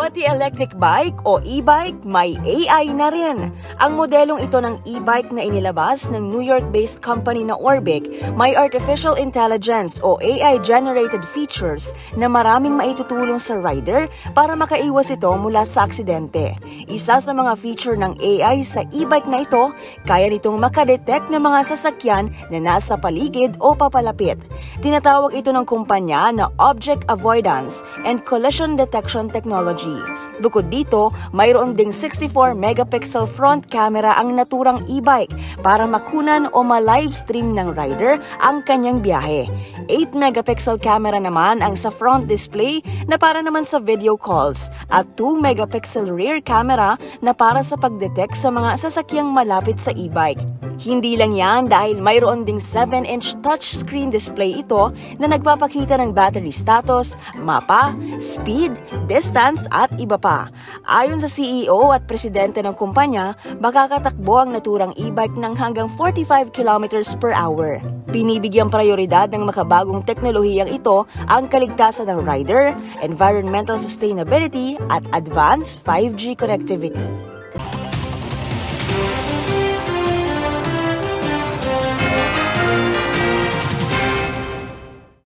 Pati electric bike o e-bike may AI na rin. Ang modelong ito ng e-bike na inilabas ng New York-based company na Orbic may artificial intelligence o AI-generated features na maraming maitutulong sa rider para makaiwas ito mula sa aksidente. Isa sa mga feature ng AI sa e-bike na ito, kaya nitong makadetect ng mga sasakyan na nasa paligid o papalapit. Tinatawag ito ng kumpanya na Object Avoidance and Collision Detection Technology. Bukod dito, mayroon ding 64-megapixel front camera ang naturang e-bike para makunan o ma-livestream ng rider ang kanyang biyahe. 8-megapixel camera naman ang sa front display na para naman sa video calls at 2-megapixel rear camera na para sa pagdetect sa mga sasakyang malapit sa e-bike. Hindi lang yan dahil mayroon ding 7-inch touchscreen display ito na nagpapakita ng battery status, mapa, speed, distance at iba pa. Ayon sa CEO at presidente ng kumpanya, makakatakbo ang naturang e-bike ng hanggang 45 kilometers per hour. Binibigyang prioridad ng makabagong teknolohiyang ito ang kaligtasan ng rider, environmental sustainability at advanced 5G connectivity.